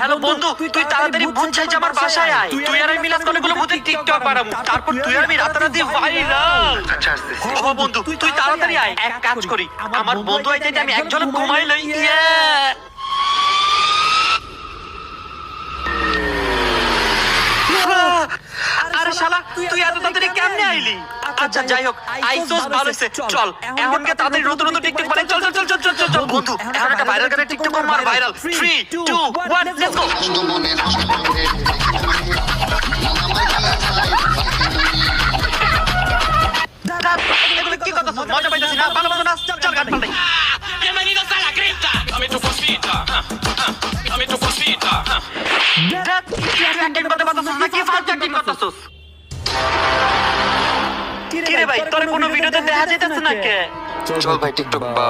Hello বন্ধু, তুই তাড়াতাড়ি ভূত চাই আমার বাসায় আয়। তুই আর আমি মিলে অনেকগুলো ভূতের টিকটক বানাবো, তারপর তুই আর আমি রাতারাতি ভাইরাল। আচ্ছা আসতেছি। ও বন্ধু, তুই তাড়াতাড়ি আয়। এক কাজ করি, আমার বন্ধু আইতে আমি একজন ঘুমাই লই। আরে শালা, তুই এত তাড়াতাড়ি কেমনে আইলি? আচ্ছা যাই হোক, আইসোস ভালো হইছে। চল এখন কে তাড়াতাড়ি নতুন নতুন টিকটক বানাই। চল চল চল চল চল চল বন্ধু, এখন একটা ভাইরাল গানের টিকটক মার। Viral 3 2 1 let's go. কি কথা মজা পাইতাছি না? ভালো মতো নাচ। চল গান পাল্টাই। Bienvenidos a la cripta. Dame tu cosita. Dame tu cosita. Acting করতে পারতাছিস না? কি ফালতু অ্যাক্টিং করতাছিস? কি রে ভাই, তোর কোনো ভিডিওতে দেখা যাইতাছে না কে? চল ভাই টিকটক বা